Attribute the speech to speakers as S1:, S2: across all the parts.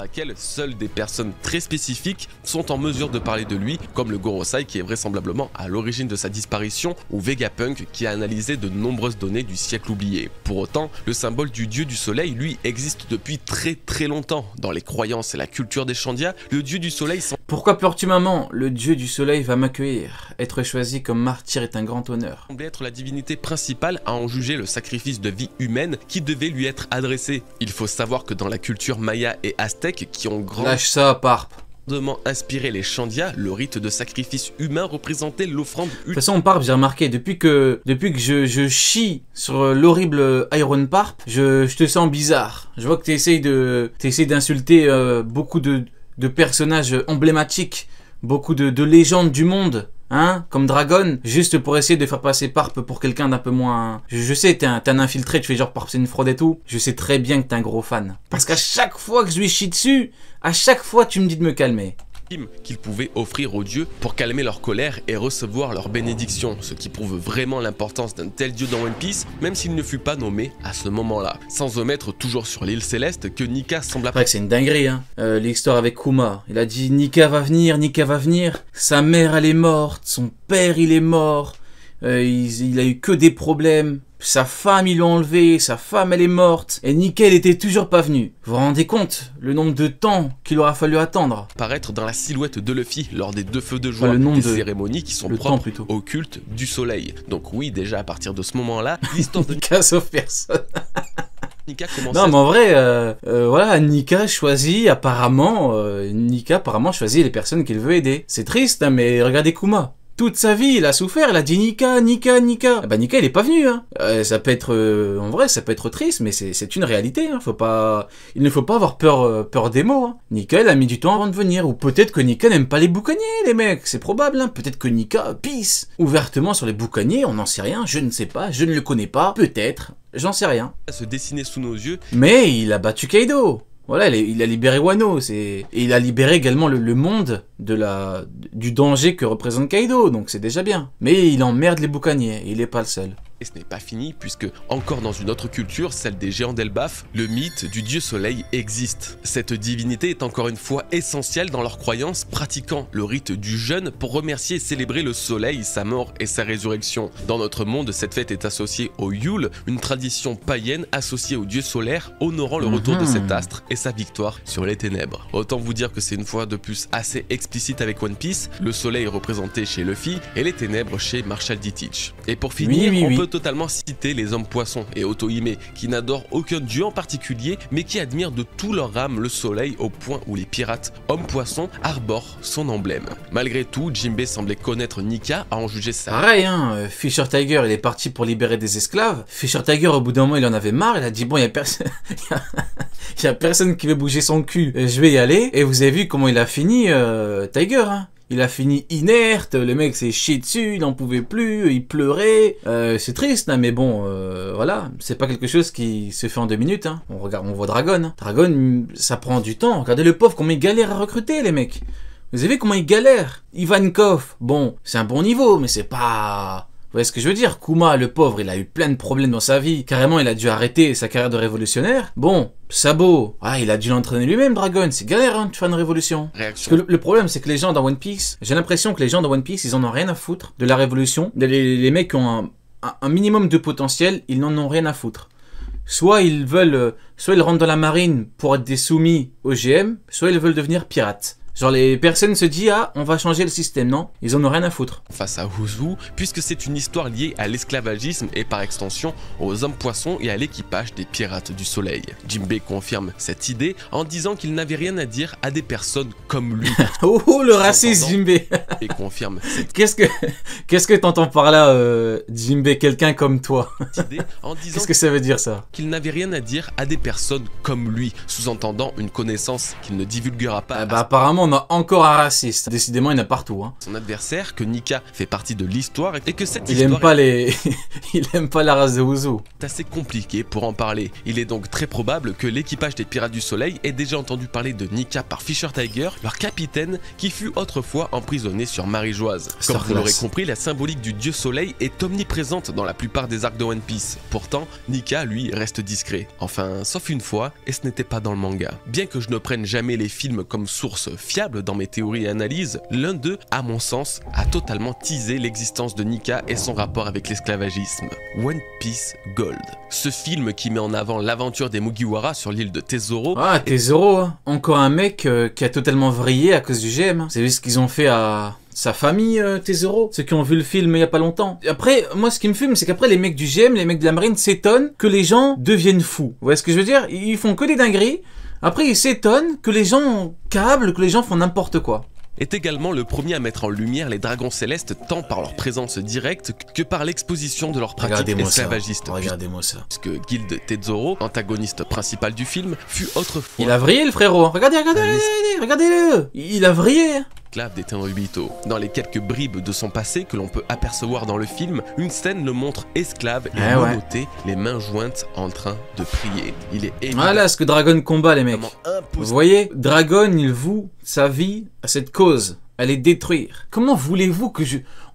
S1: laquelle seules des personnes très spécifiques sont en mesure de parler de lui, comme le Gorosei qui est vraisemblablement à l'origine de sa disparition, ou Vegapunk qui a analysé de nombreuses données du siècle oublié. Pour autant, le symbole du dieu du soleil, lui, existe depuis très longtemps. Dans les croyances et la culture des Chandia, le dieu du soleil semble...
S2: Pourquoi pleures-tu maman? Le dieu du soleil va m'accueillir. Être choisi comme martyr est un grand honneur.
S1: semblait être la divinité principale à en juger le sacrifice de vie humaine qui devait lui être adressé. Il faut savoir que dans la culture maya et aztèque qui ont
S2: Lâche ça, Parp.
S1: grandement inspiré les Chandia, le rite de sacrifice humain représentait l'offrande
S2: De toute façon, Parp, j'ai remarqué, depuis que je chie sur l'horrible Iron Parp, je te sens bizarre. Je vois que t'essayes d'insulter beaucoup de personnages emblématiques, beaucoup de légendes du monde. Hein, comme Dragon, juste pour essayer de faire passer Parp pour quelqu'un d'un peu moins... Je sais, t'es un infiltré, tu fais genre Parp c'est une fraude et tout. Je sais très bien que t'es un gros fan. Parce qu'à chaque fois que je lui chie dessus, à chaque fois tu me dis de me calmer.
S1: Qu'ils pouvaient offrir aux dieux pour calmer leur colère et recevoir leur bénédiction, ce qui prouve vraiment l'importance d'un tel dieu dans One Piece, même s'il ne fut pas nommé à ce moment-là. Sans omettre toujours sur l'île céleste que Nika semble...
S2: Après que c'est une dinguerie, hein. L'histoire avec Kuma, il a dit Nika va venir, sa mère elle est morte, son père il est mort, il a eu que des problèmes. Sa femme, ils l'ont enlevé, sa femme, elle est morte, et Nika, elle était toujours pas venue. Vous vous rendez compte le nombre de temps qu'il aura fallu attendre?
S1: Apparaître dans la silhouette de Luffy lors des deux feux de joie, cérémonies qui sont propres au culte du soleil. Donc oui, déjà à partir de ce moment-là, l'histoire de
S2: Nika sauf personne.
S1: Nika commence
S2: non, mais en vrai, voilà, Nika choisit apparemment, choisit les personnes qu'il veut aider. C'est triste, hein, mais regardez Kuma. Toute sa vie, il a souffert, il a dit Nika. Ah bah Nika, il est pas venu, hein. Ça peut être, en vrai, ça peut être triste, mais c'est une réalité, hein. Il ne faut pas avoir peur des mots, hein. Nika, il a mis du temps avant de venir, ou peut-être que Nika n'aime pas les boucaniers, les mecs, c'est probable, hein. Peut-être que Nika pisse ouvertement sur les boucaniers, on n'en sait rien, je ne sais pas, je ne le connais pas, peut-être, j'en sais rien.
S1: se dessiner sous nos yeux.
S2: Mais il a battu Kaido. Voilà, il a libéré Wano, et il a libéré également le monde du danger que représente Kaido, donc c'est déjà bien. Mais il emmerde les boucaniers, et il est pas le seul.
S1: Et ce n'est pas fini puisque, encore dans une autre culture, celle des géants d'Elbaf, le mythe du dieu soleil existe. Cette divinité est encore une fois essentielle dans leurs croyances, pratiquant le rite du jeûne pour remercier et célébrer le soleil, sa mort et sa résurrection. Dans notre monde, cette fête est associée au Yule, une tradition païenne associée au dieu solaire, honorant le retour de cet astre et sa victoire sur les ténèbres. Autant vous dire que c'est une fois de plus assez explicite avec One Piece, le soleil est représenté chez Luffy et les ténèbres chez Marshall D. Teach. Et pour finir, on peut totalement citer les hommes poissons et Otohime qui n'adorent aucun dieu en particulier mais qui admirent de tout leur âme le soleil au point où les pirates hommes poissons arborent son emblème. Malgré tout, Jinbei semblait connaître Nika à en juger sa...
S2: Pareil, hein, Fisher Tiger il est parti pour libérer des esclaves. Fisher Tiger au bout d'un moment il en avait marre, il a dit bon il y a personne... il y a personne qui veut bouger son cul, je vais y aller. Et vous avez vu comment il a fini Tiger, hein. Il a fini inerte, le mec s'est chié dessus, il en pouvait plus, il pleurait. C'est triste, hein, mais bon, voilà, c'est pas quelque chose qui se fait en 2 minutes. Hein. On voit Dragon. Hein. Dragon, ça prend du temps. Regardez le pauvre, comment il galère à recruter, les mecs. Vous avez vu comment il galère? Ivankov, bon, c'est un bon niveau, mais c'est pas... Vous voyez ce que je veux dire? Kuma, le pauvre, il a eu plein de problèmes dans sa vie. Carrément, il a dû arrêter sa carrière de révolutionnaire. Bon, Sabo, il a dû l'entraîner lui-même, Dragon. C'est galère, hein, de faire une révolution. Parce que le problème, c'est que les gens dans One Piece, j'ai l'impression que les gens dans One Piece, ils en ont rien à foutre de la révolution. Les mecs qui ont un minimum de potentiel, ils n'en ont rien à foutre. Soit ils rentrent dans la marine pour être des soumis au GM, soit ils veulent devenir pirates. Genre les personnes se disent on va changer le système, non? Ils en ont rien à foutre.
S1: Face à Uzu, puisque c'est une histoire liée à l'esclavagisme et par extension aux hommes poissons et à l'équipage des pirates du soleil. Jinbei confirme cette idée en disant qu'il n'avait rien à dire à des personnes comme lui.
S2: Oh le racisme Jinbei.
S1: Et confirme cette
S2: Qu'est-ce que t'entends par là Jinbei, quelqu'un comme toi?
S1: idée en disant
S2: Qu'est-ce que ça veut dire ça?
S1: Qu'il n'avait rien à dire à des personnes comme lui, sous-entendant une connaissance qu'il ne divulguera pas.
S2: Apparemment Décidément, on a encore un raciste. Décidément, il y en a partout. Hein.
S1: Son adversaire, que Nika fait partie de l'histoire et que cette
S2: Il
S1: histoire
S2: aime pas les... il aime pas la race de Uzu.
S1: est assez compliquée pour en parler. Il est donc très probable que l'équipage des Pirates du Soleil ait déjà entendu parler de Nika par Fisher Tiger, leur capitaine, qui fut autrefois emprisonné sur Marie-Joise. Comme vous l'aurez compris, la symbolique du dieu soleil est omniprésente dans la plupart des arcs de One Piece. Pourtant, Nika, lui, reste discret. Enfin, sauf une fois, et ce n'était pas dans le manga. Bien que je ne prenne jamais les films comme source fiable dans mes théories et analyses, l'un d'eux, à mon sens, a totalement teasé l'existence de Nika et son rapport avec l'esclavagisme. One Piece Gold. Ce film qui met en avant l'aventure des Mugiwara sur l'île de Tesoro.
S2: Ah, Tesoro, hein. Encore un mec qui a totalement vrillé à cause du GM. Hein. Vous savez ce qu'ils ont fait à... sa famille, Tesoro, ceux qui ont vu le film il y a pas longtemps. Après, moi ce qui me fume, c'est qu'après les mecs du GM, les mecs de la marine s'étonnent que les gens deviennent fous. Vous voyez ce que je veux dire? Ils font que des dingueries, après ils s'étonnent que les gens câblent, que les gens font n'importe quoi.
S1: Est également le premier à mettre en lumière les dragons célestes tant par leur présence directe que par l'exposition de leurs pratiques esclavagistes.
S2: Regardez-moi ça.
S1: Puisque Guild Tetsuro, antagoniste principal du film, fut autrefois...
S2: Il a vrillé le frérot, regardez-le. Il a vrillé.
S1: Esclave des Tenryubito. Dans les quelques bribes de son passé que l'on peut apercevoir dans le film, une scène le montre esclave et menotté, les mains jointes en train de prier. Il est évident.
S2: Voilà ce que Dragon combat les mecs. Vous voyez, Dragon il voue sa vie à cette cause, à les détruire. Comment voulez-vous que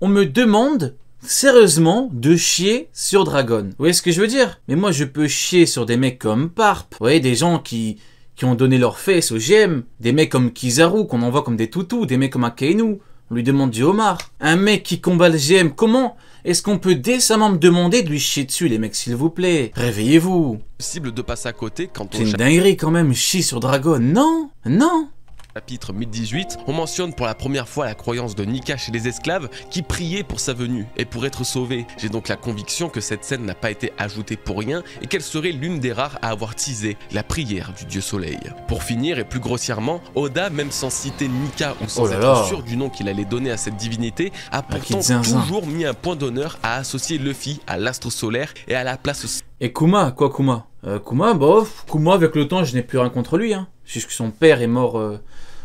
S2: on me demande sérieusement de chier sur Dragon? Vous voyez ce que je veux dire? Mais moi je peux chier sur des mecs comme Parp. Vous voyez, des gens qui ont donné leurs fesses au GM, des mecs comme Kizaru qu'on envoie comme des toutous, des mecs comme Akainu, on lui demande du homard. Un mec qui combat le GM, comment est-ce qu'on peut décemment me demander de lui chier dessus, les mecs, s'il vous plaît? Réveillez-vous.
S1: Possible de passer à côté quand on...
S2: C'est une dinguerie quand même, chier sur Dragon. Non, non.
S1: Chapitre 1018, on mentionne pour la première fois la croyance de Nika chez les esclaves qui priaient pour sa venue et pour être sauvés. J'ai donc la conviction que cette scène n'a pas été ajoutée pour rien et qu'elle serait l'une des rares à avoir teasé la prière du dieu soleil. Pour finir et plus grossièrement, Oda, même sans citer Nika ou sans être sûr du nom qu'il allait donner à cette divinité, a pourtant toujours mis un point d'honneur à associer Luffy à l'astre solaire et à la place...
S2: Et Kuma, quoi Kuma Kuma, bof, Kuma avec le temps je n'ai plus rien contre lui, hein. Puisque son père est mort,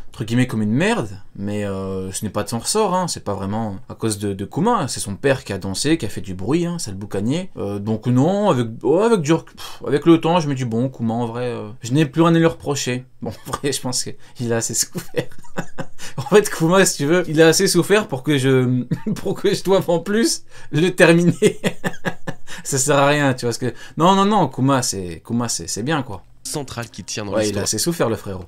S2: entre guillemets, comme une merde, mais ce n'est pas de son ressort, hein. C'est pas vraiment à cause de Kuma, hein. C'est son père qui a dansé, qui a fait du bruit, hein, sale boucanier. Donc non, avec le temps, je me dis bon, Kuma en vrai, je n'ai plus rien à lui reprocher. Bon, en vrai, je pense qu'il a assez souffert. En fait, Kuma, si tu veux, il a assez souffert pour que je doive en plus le terminer. Ça sert à rien, tu vois, parce que... Non, Kuma, c'est bien, quoi.
S1: Central qui tient dans l'histoire.
S2: Il a assez souffert, le frérot.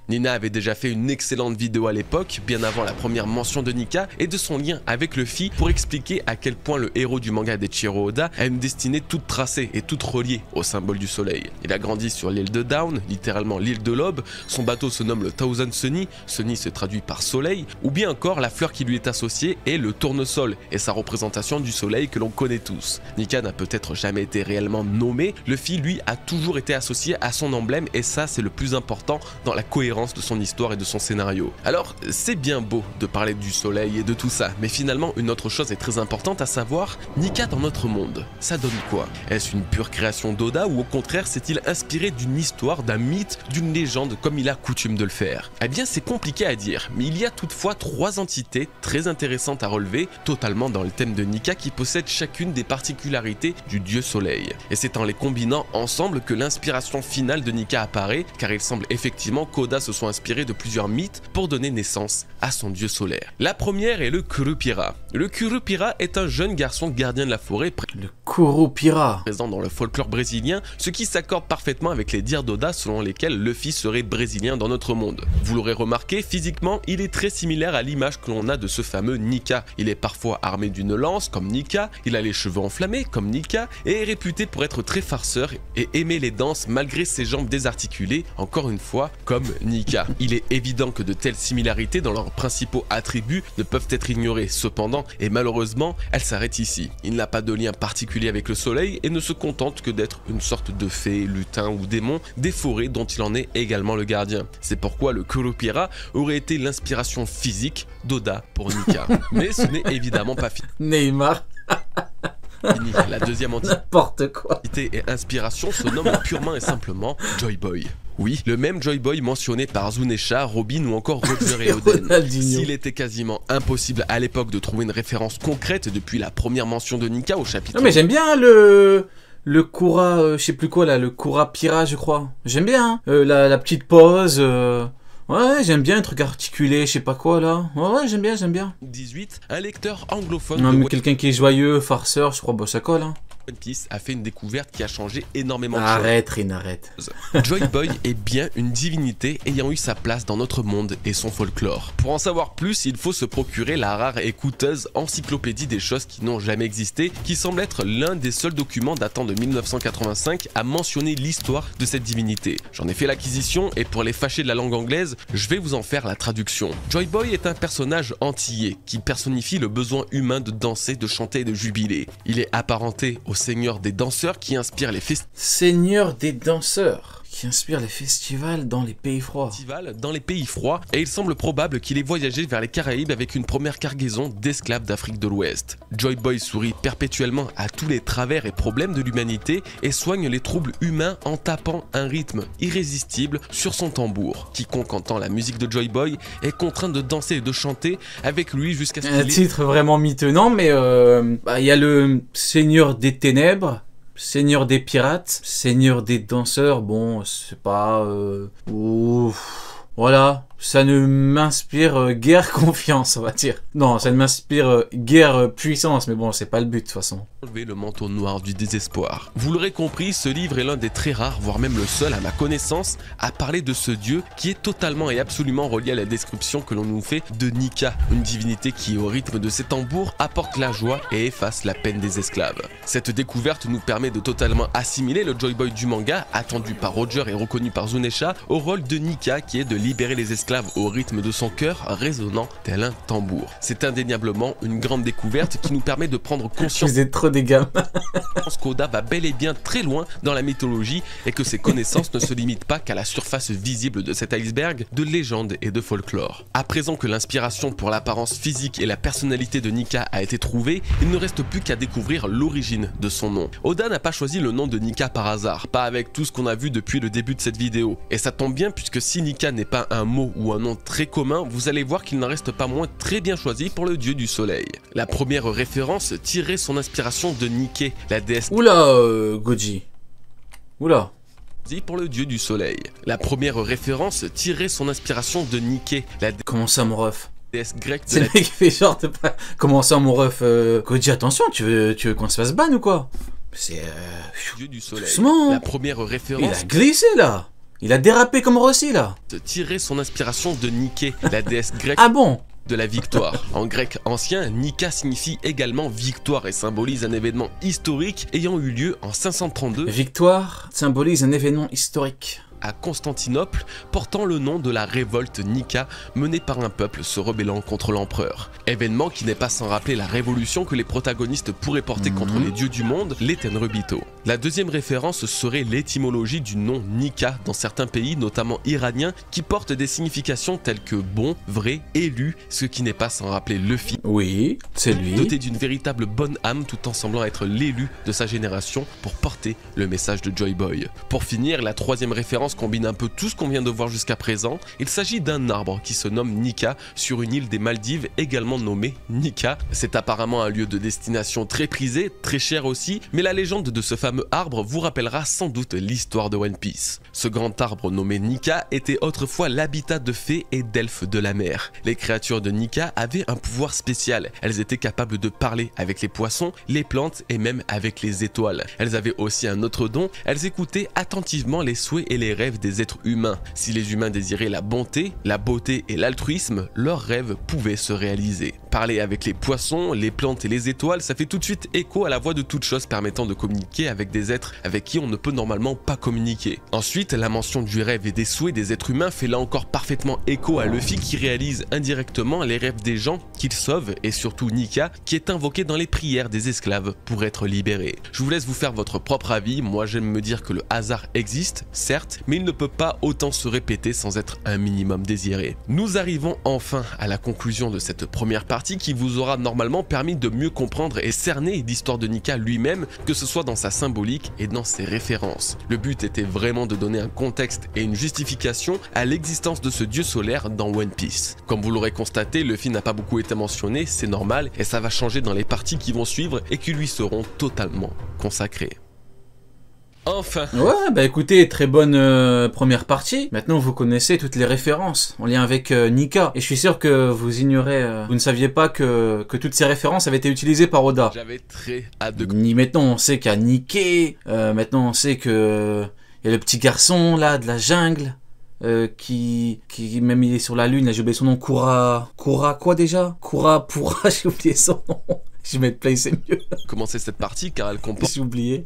S1: Nina avait déjà fait une excellente vidéo à l'époque, bien avant la première mention de Nika et de son lien avec Luffy, pour expliquer à quel point le héros du manga d'Eiichiro Oda a une destinée toute tracée et toute reliée au symbole du soleil. Il a grandi sur l'île de Down, littéralement l'île de l'aube, son bateau se nomme le Thousand Sunny, Sunny se traduit par soleil, ou bien encore la fleur qui lui est associée est le tournesol et sa représentation du soleil que l'on connaît tous. Nika n'a peut-être jamais été réellement nommé, Luffy lui a toujours été associé à son emblème et ça c'est le plus important dans la cohérence de son histoire et de son scénario. Alors, c'est bien beau de parler du soleil et de tout ça, mais finalement, une autre chose est très importante, à savoir, Nika dans notre monde, ça donne quoi? Est-ce une pure création d'Oda ou au contraire s'est-il inspiré d'une histoire, d'un mythe, d'une légende comme il a coutume de le faire? Eh bien, c'est compliqué à dire, mais il y a toutefois 3 entités très intéressantes à relever, totalement dans le thème de Nika qui possèdent chacune des particularités du dieu soleil. Et c'est en les combinant ensemble que l'inspiration finale de Nika apparaît, car il semble effectivement qu'Oda se soit inspiré de plusieurs mythes pour donner naissance à son dieu solaire. La première est le Curupira. Le Curupira est un jeune garçon gardien de la forêt présent dans le folklore brésilien, ce qui s'accorde parfaitement avec les dires d'Oda selon lesquels Luffy serait brésilien dans notre monde. Vous l'aurez remarqué, physiquement, il est très similaire à l'image que l'on a de ce fameux Nika. Il est parfois armé d'une lance comme Nika, il a les cheveux enflammés comme Nika et est réputé pour être très farceur et aimer les danses malgré ses jambes désarticulées, encore une fois comme Nika. Il est évident que de telles similarités dans leurs principaux attributs ne peuvent être ignorées, cependant, et malheureusement, elles s'arrêtent ici. Il n'a pas de lien particulier avec le soleil et ne se contente que d'être une sorte de fée, lutin ou démon des forêts dont il en est également le gardien. C'est pourquoi le Curupira aurait été l'inspiration physique d'Oda pour Nika. Mais ce n'est évidemment pas fini.
S2: Neymar.
S1: La deuxième entité
S2: N'importe quoi.
S1: Et inspiration se nomme purement et simplement Joy Boy. Oui, le même Joy Boy mentionné par Zunesha, Robin ou encore Roger et Oden. S'il était quasiment impossible à l'époque de trouver une référence concrète depuis la première mention de Nika au chapitre...
S2: Non mais j'aime bien le Kura, je sais plus quoi là, le Kura Pira je crois. J'aime bien, hein. La petite pause... Ouais, j'aime bien un truc articulé, je sais pas quoi là. Ouais, j'aime bien.
S1: 18, un lecteur anglophone
S2: Non mais quelqu'un qui est joyeux, farceur, je crois, bah ça colle, hein.
S1: One Piece a fait une découverte qui a changé énormément de
S2: Arrête, Rin, arrête.
S1: Joy Boy est bien une divinité ayant eu sa place dans notre monde et son folklore. Pour en savoir plus, il faut se procurer la rare et coûteuse encyclopédie des choses qui n'ont jamais existé, qui semble être l'un des seuls documents datant de 1985 à mentionner l'histoire de cette divinité. J'en ai fait l'acquisition et pour les fâchés de la langue anglaise, je vais vous en faire la traduction. Joy Boy est un personnage antillais qui personnifie le besoin humain de danser, de chanter et de jubiler. Il est apparenté au seigneur des danseurs qui inspire les festivals.
S2: Seigneur des danseurs qui inspire les festivals dans les pays froids.
S1: Et il semble probable qu'il ait voyagé vers les Caraïbes avec une première cargaison d'esclaves d'Afrique de l'Ouest. Joy Boy sourit perpétuellement à tous les travers et problèmes de l'humanité et soigne les troubles humains en tapant un rythme irrésistible sur son tambour. Quiconque entend la musique de Joy Boy est contraint de danser et de chanter avec lui jusqu'à ce qu'il...
S2: Un titre vraiment mitonnant, mais il y a le Seigneur des Ténèbres, Seigneur des Pirates, Seigneur des Danseurs, bon, c'est pas... Ouf, voilà, ça ne m'inspire guère confiance, on va dire. Non, ça ne m'inspire guère puissance, mais bon, c'est pas le but de toute façon.
S1: Enlever le manteau noir du désespoir. Vous l'aurez compris, ce livre est l'un des très rares, voire même le seul à ma connaissance, à parler de ce dieu qui est totalement et absolument relié à la description que l'on nous fait de Nika, une divinité qui, au rythme de ses tambours, apporte la joie et efface la peine des esclaves. Cette découverte nous permet de totalement assimiler le Joy Boy du manga, attendu par Roger et reconnu par Zunesha, au rôle de Nika qui est de libérer les esclaves au rythme de son cœur résonnant tel un tambour. C'est indéniablement une grande découverte qui nous permet de prendre conscience...
S2: Vous êtes trop des gamins.
S1: qu'Oda va bel et bien très loin dans la mythologie et que ses connaissances ne se limitent pas qu'à la surface visible de cet iceberg de légendes et de folklore. À présent que l'inspiration pour l'apparence physique et la personnalité de Nika a été trouvée, il ne reste plus qu'à découvrir l'origine de son nom. Oda n'a pas choisi le nom de Nika par hasard, pas avec tout ce qu'on a vu depuis le début de cette vidéo. Et ça tombe bien puisque si Nika n'est pas un mot ou un nom très commun, vous allez voir qu'il n'en reste pas moins très bien choisi pour le dieu du soleil. La première référence tirait son inspiration de Nike, la déesse...
S2: Oula, Goji. Oula.
S1: Pour le dieu du soleil. La première référence tirait son inspiration de Nike, la
S2: Comment ça, mon ref?
S1: déesse grecque de
S2: C'est le mec qui fait genre de pas... Comment ça, mon ref? Goji, attention, tu veux qu'on se fasse ban ou quoi? C'est...
S1: dieu du soleil.
S2: Doucement.
S1: La première référence...
S2: Il a glissé, là. Il a dérapé comme Rossi, là.
S1: Tirait son inspiration de Nike, la déesse grecque...
S2: Ah bon?
S1: De la victoire. En grec ancien, Nika signifie également victoire et symbolise un événement historique ayant eu lieu en 532.
S2: Victoire symbolise un événement historique.
S1: À Constantinople, portant le nom de la révolte Nika menée par un peuple se rebellant contre l'empereur. Événement qui n'est pas sans rappeler la révolution que les protagonistes pourraient porter contre les dieux du monde, les Tenryubito. La deuxième référence serait l'étymologie du nom Nika dans certains pays, notamment iraniens, qui portent des significations telles que bon, vrai, élu, ce qui n'est pas sans rappeler Luffy.
S2: Oui, c'est lui.
S1: Doté d'une véritable bonne âme tout en semblant être l'élu de sa génération pour porter le message de Joy Boy. Pour finir, la troisième référence combine un peu tout ce qu'on vient de voir jusqu'à présent. Il s'agit d'un arbre qui se nomme Nika sur une île des Maldives également nommée Nika. C'est apparemment un lieu de destination très prisé, très cher aussi, mais la légende de ce fameux arbre vous rappellera sans doute l'histoire de One Piece. Ce grand arbre nommé Nika était autrefois l'habitat de fées et d'elfes de la mer. Les créatures de Nika avaient un pouvoir spécial. Elles étaient capables de parler avec les poissons, les plantes et même avec les étoiles. Elles avaient aussi un autre don, elles écoutaient attentivement les souhaits et les rêves des êtres humains. Si les humains désiraient la bonté, la beauté et l'altruisme, leurs rêves pouvaient se réaliser. Parler avec les poissons, les plantes et les étoiles, ça fait tout de suite écho à la voix de toute chose permettant de communiquer avec des êtres avec qui on ne peut normalement pas communiquer. Ensuite, la mention du rêve et des souhaits des êtres humains fait là encore parfaitement écho à Luffy qui réalise indirectement les rêves des gens qu'il sauve et surtout Nika qui est invoqué dans les prières des esclaves pour être libéré. Je vous laisse vous faire votre propre avis, moi j'aime me dire que le hasard existe, certes, mais il ne peut pas autant se répéter sans être un minimum désiré. Nous arrivons enfin à la conclusion de cette première partie partie qui vous aura normalement permis de mieux comprendre et cerner l'histoire de Nika lui-même, que ce soit dans sa symbolique et dans ses références. Le but était vraiment de donner un contexte et une justification à l'existence de ce dieu solaire dans One Piece. Comme vous l'aurez constaté, Luffy n'a pas beaucoup été mentionné, c'est normal, et ça va changer dans les parties qui vont suivre et qui lui seront totalement consacrées. Enfin.
S2: Ouais, bah écoutez, très bonne première partie. Maintenant, vous connaissez toutes les références en lien avec Nika. Et je suis sûr que vous ignorez, vous ne saviez pas que toutes ces références avaient été utilisées par Oda.
S1: J'avais très hâte de...
S2: Maintenant, on sait qu'il y a Niké. Maintenant, on sait que il y a le petit garçon, là, de la jungle. Qui même il est sur la lune, là j'ai oublié son nom, Kura quoi déjà? Kurapura, j'ai oublié son nom. Je vais mettre play, c'est mieux.
S1: Commencer cette partie car elle comporte...
S2: J'ai oublié.